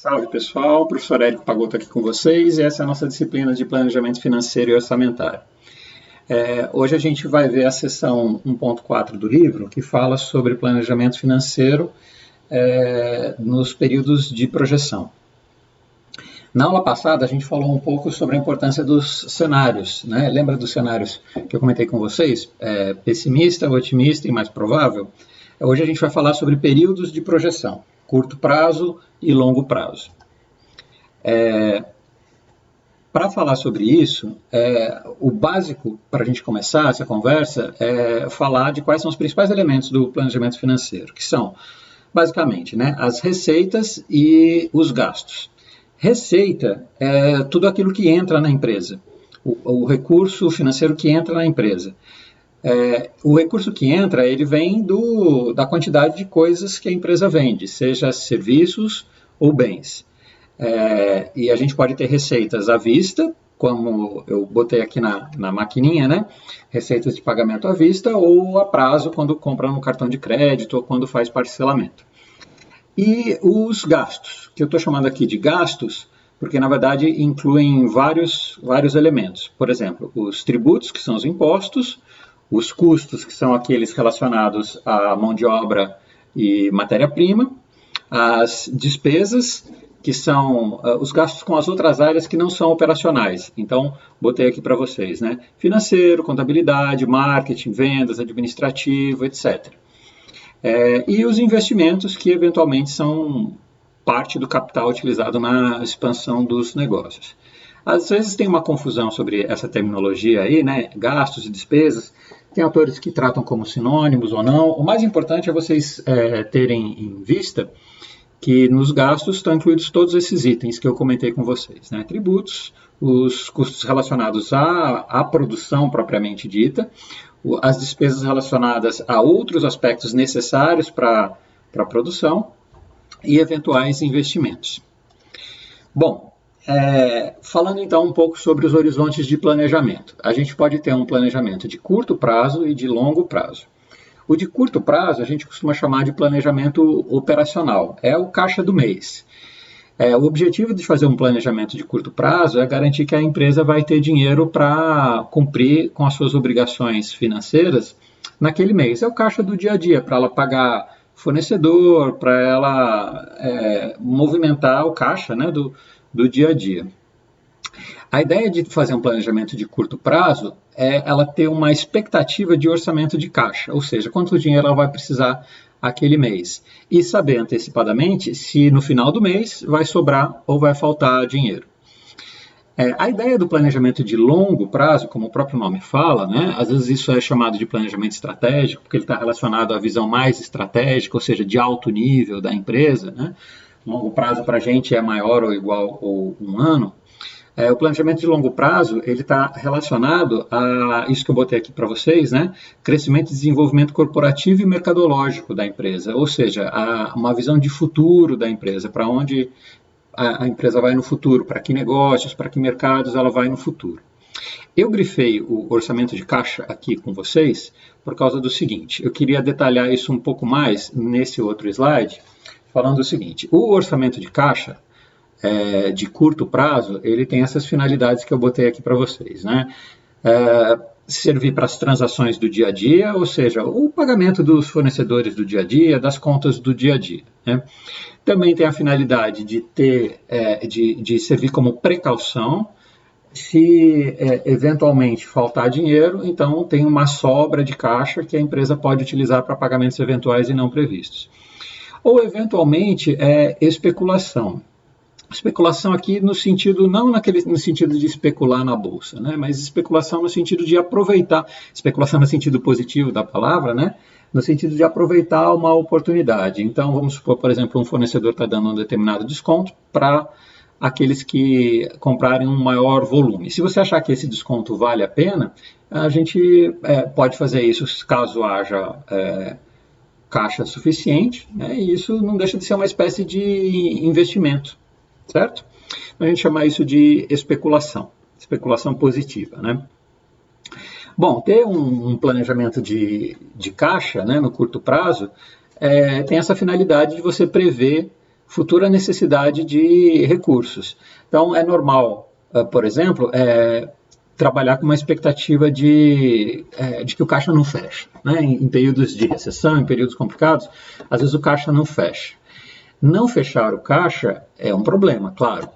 Salve pessoal, o professor Érico Pagotto aqui com vocês e essa é a nossa disciplina de Planejamento Financeiro e Orçamentário. Hoje a gente vai ver a seção 1.4 do livro, que fala sobre planejamento financeiro nos períodos de projeção. Na aula passada a gente falou um pouco sobre a importância dos cenários, né? Lembra dos cenários que eu comentei com vocês? Pessimista, otimista e mais provável? Hoje a gente vai falar sobre períodos de projeção, curto prazo e longo prazo. Para falar sobre isso, o básico para a gente começar essa conversa é falar de quais são os principais elementos do planejamento financeiro, que são, basicamente, né, as receitas e os gastos. Receita é tudo aquilo que entra na empresa, o recurso financeiro que entra na empresa. O recurso que entra, ele vem da quantidade de coisas que a empresa vende, seja serviços ou bens. E a gente pode ter receitas à vista, como eu botei aqui na maquininha, né? Receitas de pagamento à vista ou a prazo, quando compra no cartão de crédito ou quando faz parcelamento. E os gastos, que eu estou chamando aqui de gastos, porque na verdade incluem vários elementos. Por exemplo, os tributos, que são os impostos, os custos, que são aqueles relacionados à mão de obra e matéria-prima, as despesas, que são os gastos com as outras áreas que não são operacionais. Então, botei aqui para vocês, né? Financeiro, contabilidade, marketing, vendas, administrativo, etc. E os investimentos, que eventualmente são parte do capital utilizado na expansão dos negócios. Às vezes tem uma confusão sobre essa terminologia aí, né? Gastos e despesas. Tem autores que tratam como sinônimos ou não. O mais importante é vocês terem em vista que nos gastos estão incluídos todos esses itens que eu comentei com vocês, né? Tributos, os custos relacionados à produção propriamente dita, as despesas relacionadas a outros aspectos necessários para a produção e eventuais investimentos. Bom, falando então um pouco sobre os horizontes de planejamento. A gente pode ter um planejamento de curto prazo e de longo prazo. O de curto prazo a gente costuma chamar de planejamento operacional, é o caixa do mês. O objetivo de fazer um planejamento de curto prazo é garantir que a empresa vai ter dinheiro para cumprir com as suas obrigações financeiras naquele mês. É o caixa do dia a dia, para ela pagar fornecedor, para ela movimentar o caixa, né, do dia a dia. A ideia de fazer um planejamento de curto prazo é ela ter uma expectativa de orçamento de caixa, ou seja, quanto dinheiro ela vai precisar aquele mês. E saber antecipadamente se no final do mês vai sobrar ou vai faltar dinheiro. A ideia do planejamento de longo prazo, como o próprio nome fala, né, às vezes isso é chamado de planejamento estratégico, porque ele está relacionado à visão mais estratégica, ou seja, de alto nível da empresa, né? Longo prazo para a gente é maior ou igual ou um ano. O planejamento de longo prazo, ele está relacionado a isso que eu botei aqui para vocês, né? Crescimento e desenvolvimento corporativo e mercadológico da empresa, ou seja, uma visão de futuro da empresa, para onde a empresa vai no futuro, para que negócios, para que mercados ela vai no futuro. Eu grifei o orçamento de caixa aqui com vocês por causa do seguinte, eu queria detalhar isso um pouco mais nesse outro slide, falando o seguinte, o orçamento de caixa, de curto prazo, ele tem essas finalidades que eu botei aqui para vocês, né? Servir para as transações do dia a dia, ou seja, o pagamento dos fornecedores do dia a dia, das contas do dia a dia, né? Também tem a finalidade de servir como precaução, se eventualmente faltar dinheiro, então tem uma sobra de caixa que a empresa pode utilizar para pagamentos eventuais e não previstos. Ou eventualmente especulação. Especulação aqui no sentido, não no sentido de especular na bolsa, né? Mas especulação no sentido de aproveitar, especulação no sentido positivo da palavra, né? No sentido de aproveitar uma oportunidade. Então, vamos supor, por exemplo, um fornecedor está dando um determinado desconto para aqueles que comprarem um maior volume. Se você achar que esse desconto vale a pena, a gente pode fazer isso caso haja caixa suficiente, né? E isso não deixa de ser uma espécie de investimento. Certo? A gente chama isso de especulação positiva, né? Bom, ter um planejamento de caixa, né, no curto prazo, tem essa finalidade de você prever futura necessidade de recursos. Então, é normal, por exemplo, trabalhar com uma expectativa de que o caixa não feche. Né? Em períodos de recessão, em períodos complicados, às vezes o caixa não fecha. Não fechar o caixa é um problema, claro.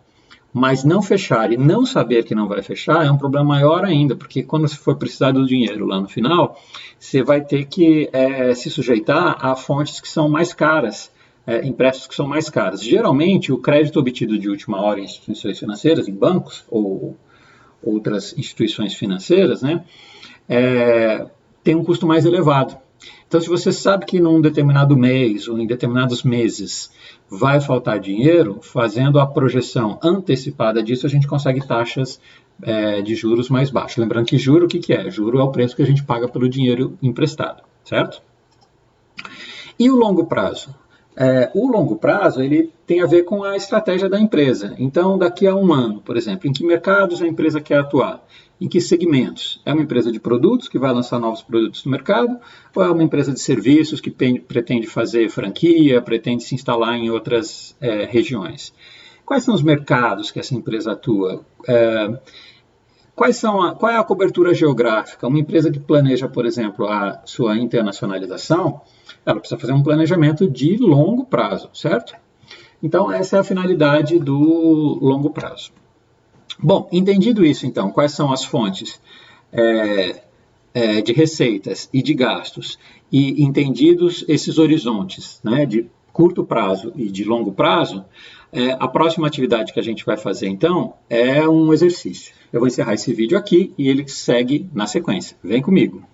Mas não fechar e não saber que não vai fechar é um problema maior ainda, porque quando você for precisar do dinheiro lá no final, você vai ter que se sujeitar a fontes que são mais caras, empréstimos que são mais caros. Geralmente, o crédito obtido de última hora em instituições financeiras, em bancos ou outras instituições financeiras, né, tem um custo mais elevado. Então, se você sabe que num determinado mês ou em determinados meses vai faltar dinheiro, fazendo a projeção antecipada disso, a gente consegue taxas de juros mais baixas. Lembrando que juro, o que é? Juro é o preço que a gente paga pelo dinheiro emprestado, certo? E o longo prazo? O longo prazo ele tem a ver com a estratégia da empresa. Então, daqui a um ano, por exemplo, em que mercados a empresa quer atuar? Em que segmentos? É uma empresa de produtos que vai lançar novos produtos no mercado? Ou é uma empresa de serviços que pretende fazer franquia, pretende se instalar em outras regiões? Quais são os mercados que essa empresa atua? Qual é a cobertura geográfica? Uma empresa que planeja, por exemplo, a sua internacionalização, ela precisa fazer um planejamento de longo prazo, certo? Então, essa é a finalidade do longo prazo. Bom, entendido isso, então, quais são as fontes de receitas e de gastos, e entendidos esses horizontes, né, de curto prazo e de longo prazo, a próxima atividade que a gente vai fazer, então, é um exercício. Eu vou encerrar esse vídeo aqui e ele segue na sequência. Vem comigo!